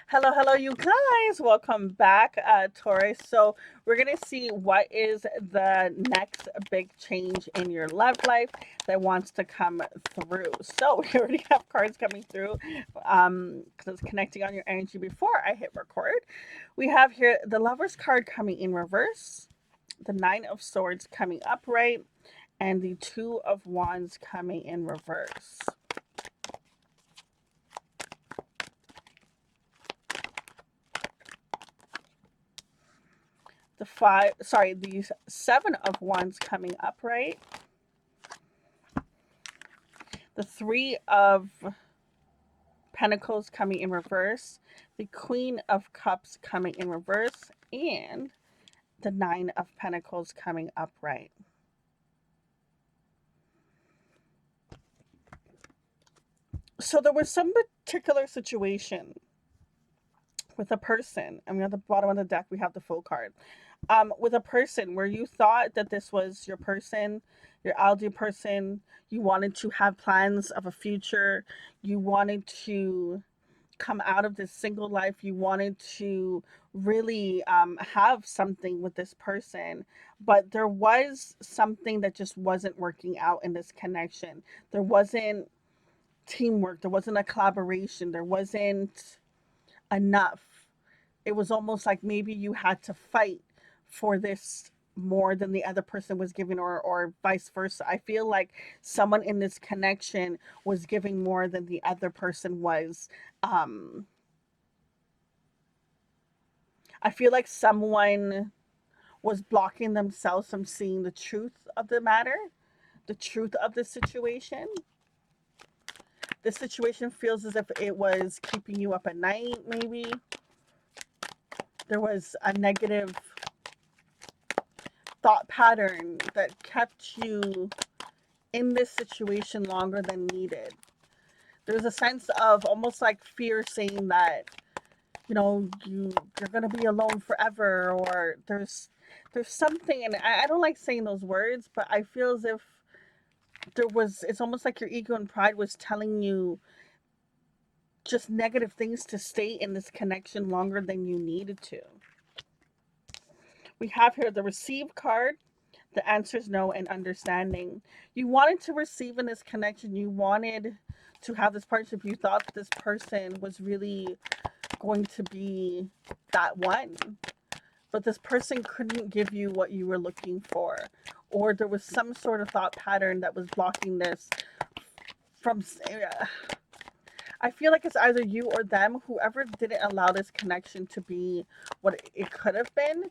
Hello, hello, you guys. Welcome back, Taurus. So, we're going to see what is the next big change in your love life that wants to come through. So, we already have cards coming through because it's connecting on your energy before I hit record. We have here the Lover's card coming in reverse, the Nine of Swords coming upright, and the Two of Wands coming in reverse. The Seven of Wands coming upright, the Three of Pentacles coming in reverse, the Queen of Cups coming in reverse, and the Nine of Pentacles coming upright. So there was some particular situation with a person. I mean, at the bottom of the deck, we have the full card. With a person where you thought that this was your person, your ideal person, you wanted to have plans of a future, you wanted to come out of this single life, you wanted to really have something with this person, but there was something that just wasn't working out in this connection. There wasn't teamwork, there wasn't a collaboration, there wasn't enough. It was almost like maybe you had to fight for this more than the other person was giving, or vice versa. I feel like someone in this connection was giving more than the other person was. I feel like someone was blocking themselves from seeing the truth of the matter, the truth of the situation. The situation feels as if it was keeping you up at night, maybe. There was a negative thought pattern that kept you in this situation longer than needed. There's a sense of almost like fear saying that, you're gonna be alone forever, or there's something, and I don't like saying those words, but I feel as if it's almost like your ego and pride was telling you just negative things to stay in this connection longer than you needed to. We have here the receive card. The answer is no, and understanding. You wanted to receive in this connection. You wanted to have this partnership. You thought that this person was really going to be that one. But this person couldn't give you what you were looking for. Or there was some sort of thought pattern that was blocking this from. I feel like it's either you or them. Whoever didn't allow this connection to be what it could have been,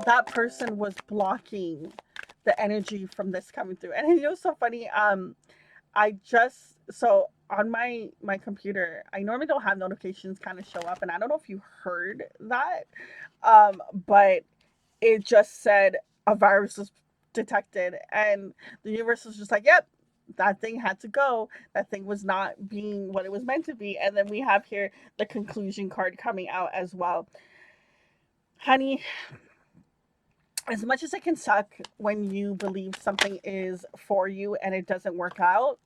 that person was blocking the energy from this coming through. And you know, so funny. I just so on my computer, I normally don't have notifications kind of show up, and I don't know if you heard that, but it just said a virus was detected, and the universe was just like, "Yep, that thing had to go. That thing was not being what it was meant to be." And then we have here the conclusion card coming out as well. Honey, as much as it can suck when you believe something is for you and it doesn't work out,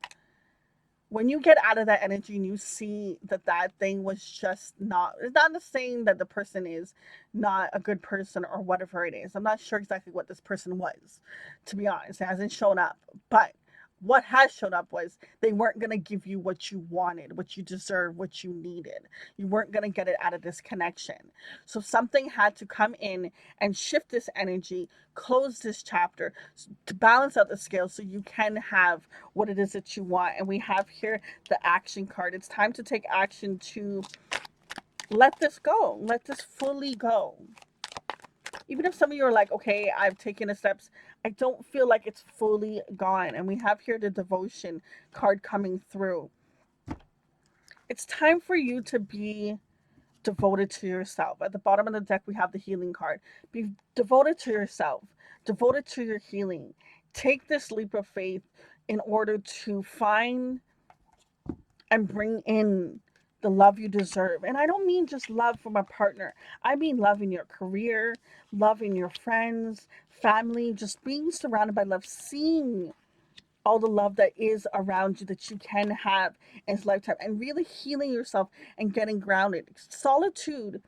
when you get out of that energy and you see that that thing was just not, it's not the saying that the person is not a good person or whatever it is. I'm not sure exactly what this person was, to be honest. It hasn't shown up. But what has shown up was they weren't going to give you what you wanted, what you deserved, what you needed. You weren't going to get it out of this connection. So something had to come in and shift this energy, close this chapter to balance out the scale so you can have what it is that you want. And we have here the action card. It's time to take action to let this go, let this fully go. Even if some of you are like, okay, I've taken the steps, I don't feel like it's fully gone. And we have here the devotion card coming through. It's time for you to be devoted to yourself. At the bottom of the deck, we have the healing card. Be devoted to yourself, devoted to your healing. Take this leap of faith in order to find and bring in the love you deserve. And I don't mean just love from a partner. I mean love in your career, love in your friends, family, just being surrounded by love, seeing all the love that is around you that you can have in this lifetime, and really healing yourself and getting grounded. Solitude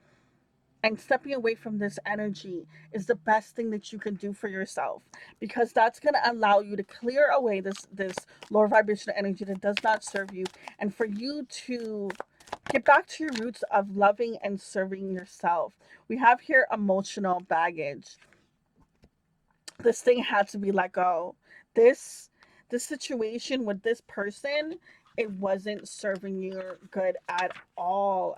and stepping away from this energy is the best thing that you can do for yourself, because that's going to allow you to clear away this lower vibrational energy that does not serve you, and for you to get back to your roots of loving and serving yourself. We have here emotional baggage. This thing had to be let go. This this situation with this person, it wasn't serving you good at all.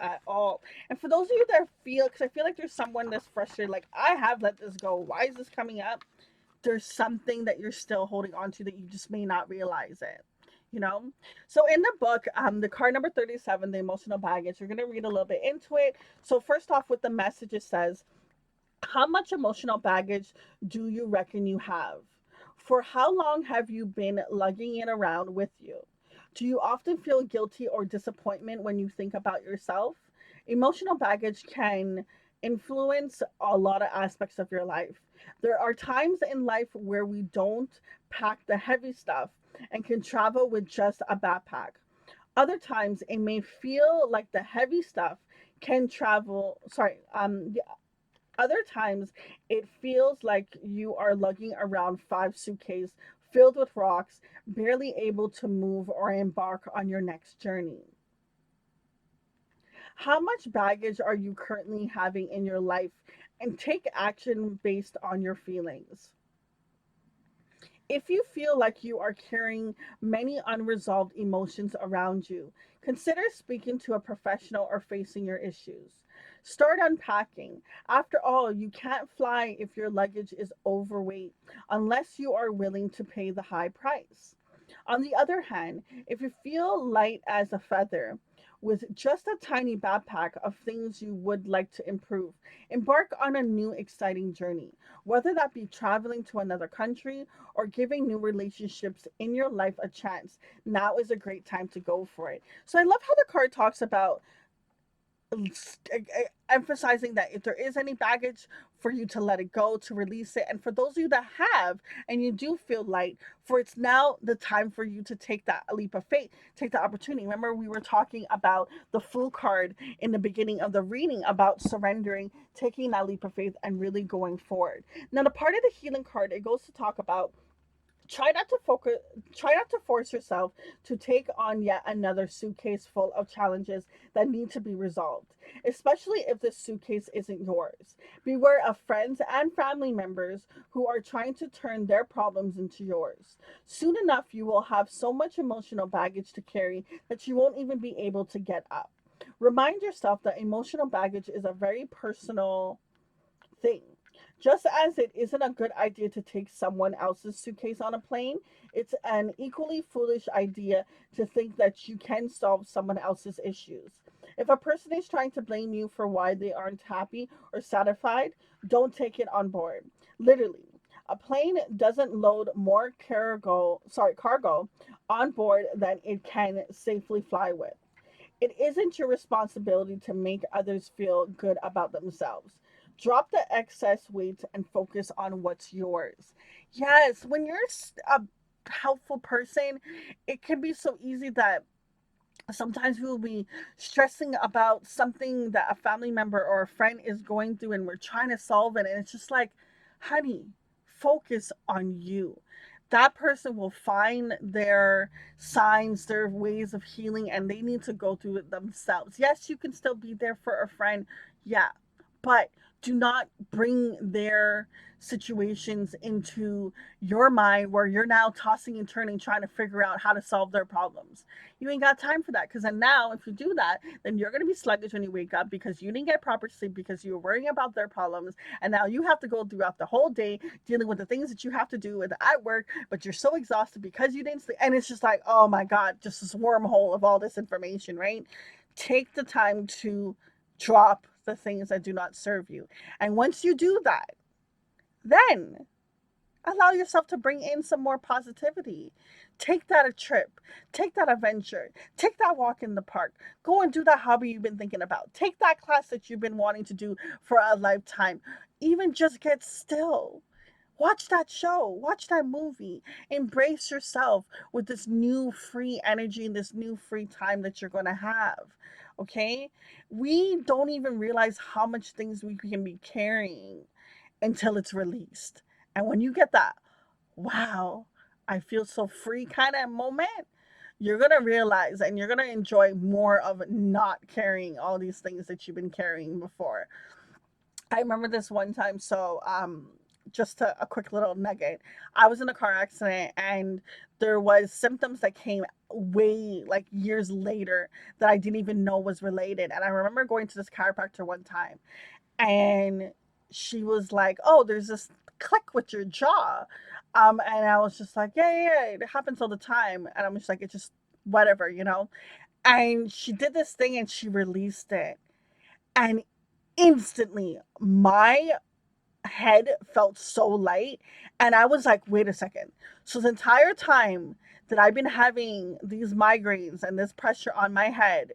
And for those of you that feel, because I feel like there's someone that's frustrated, like, I have let this go. Why is this coming up? There's something that you're still holding on to that you just may not realize it. You know? So in the book, the card number 37, the emotional baggage, you're gonna read a little bit into it. So first off, with the message, it says, how much emotional baggage do you reckon you have? For how long have you been lugging it around with you? Do you often feel guilty or disappointment when you think about yourself? Emotional baggage can influence a lot of aspects of your life. There are times in life where we don't pack the heavy stuff and can travel with just a backpack. Other times it may feel like the heavy stuff can travel, other times, it feels like you are lugging around 5 suitcases filled with rocks, barely able to move or embark on your next journey. How much baggage are you currently having in your life? And take action based on your feelings. If you feel like you are carrying many unresolved emotions around you, consider speaking to a professional or facing your issues. Start unpacking. After all, you can't fly if your luggage is overweight unless you are willing to pay the high price. On the other hand, if you feel light as a feather, with just a tiny backpack of things you would like to improve, embark on a new exciting journey. Whether that be traveling to another country or giving new relationships in your life a chance, now is a great time to go for it. So I love how the card talks about emphasizing that if there is any baggage, for you to let it go, to release it, and for those of you that have and you do feel light, for it's now the time for you to take that leap of faith, take the opportunity. Remember, we were talking about the Fool card in the beginning of the reading, about surrendering, taking that leap of faith, and really going forward. Now, the part of the healing card, it goes to talk about, try not to force yourself to take on yet another suitcase full of challenges that need to be resolved, especially if this suitcase isn't yours. Beware of friends and family members who are trying to turn their problems into yours. Soon enough, you will have so much emotional baggage to carry that you won't even be able to get up. Remind yourself that emotional baggage is a very personal thing. Just as it isn't a good idea to take someone else's suitcase on a plane, it's an equally foolish idea to think that you can solve someone else's issues. If a person is trying to blame you for why they aren't happy or satisfied, don't take it on board. Literally, a plane doesn't load more cargo on board than it can safely fly with. It isn't your responsibility to make others feel good about themselves. Drop the excess weight and focus on what's yours. Yes, when you're a helpful person, it can be so easy that sometimes we will be stressing about something that a family member or a friend is going through, and we're trying to solve it, and it's just like, honey, focus on you. That person will find their signs, their ways of healing, and they need to go through it themselves. Yes, you can still be there for a friend, yeah, but do not bring their situations into your mind where you're now tossing and turning trying to figure out how to solve their problems. You ain't got time for that, because then now if you do that, then you're going to be sluggish when you wake up because you didn't get proper sleep, because you were worrying about their problems, and now you have to go throughout the whole day dealing with the things that you have to do at work, but you're so exhausted because you didn't sleep, and it's just like, oh my god, just this wormhole of all this information, right? Take the time to drop the things that do not serve you, and once you do that, then allow yourself to bring in some more positivity. Take that a trip, take that adventure, take that walk in the park, go and do that hobby you've been thinking about, take that class that you've been wanting to do for a lifetime, even just get still. Watch that show, watch that movie, embrace yourself with this new free energy and this new free time that you're going to have. Okay? We don't even realize how much things we can be carrying until it's released. And when you get that, wow, I feel so free kind of moment, you're going to realize and you're going to enjoy more of not carrying all these things that you've been carrying before. I remember this one time. So, just a quick little nugget. I was in a car accident, and there was symptoms that came way like years later that I didn't even know was related. And I remember going to this chiropractor one time, and she was like, "Oh, there's this click with your jaw," and I was just like, "Yeah, yeah, yeah, it happens all the time," and I'm just like, "It just whatever, you know." And she did this thing, and she released it, and instantly my head felt so light, and I was like, "Wait a second." So the entire time that I've been having these migraines and this pressure on my head,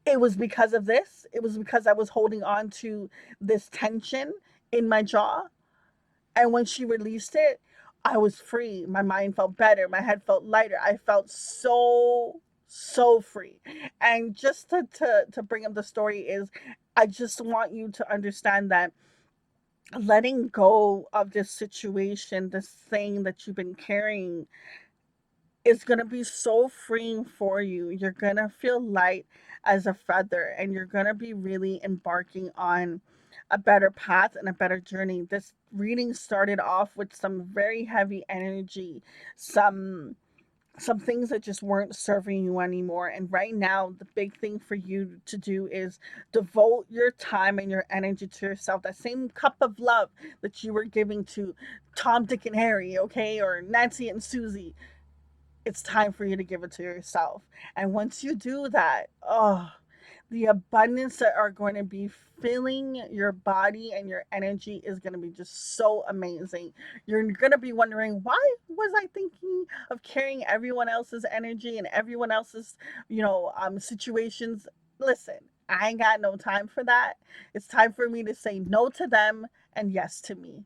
it was because of this. It was because I was holding on to this tension in my jaw. And when she released it, I was free. My mind felt better. My head felt lighter. I felt so, so free. And just to bring up the story is, I just want you to understand that letting go of this situation, this thing that you've been carrying, is going to be so freeing for you. You're going to feel light as a feather, and you're going to be really embarking on a better path and a better journey. This reading started off with some very heavy energy, some some things that just weren't serving you anymore. And right now, the big thing for you to do is devote your time and your energy to yourself. That same cup of love that you were giving to Tom, Dick, and Harry, okay, or Nancy and Susie, it's time for you to give it to yourself. And once you do that, oh, the abundance that are going to be filling your body and your energy is going to be just so amazing. You're going to be wondering, why was I thinking of carrying everyone else's energy and everyone else's, situations? Listen, I ain't got no time for that. It's time for me to say no to them and yes to me.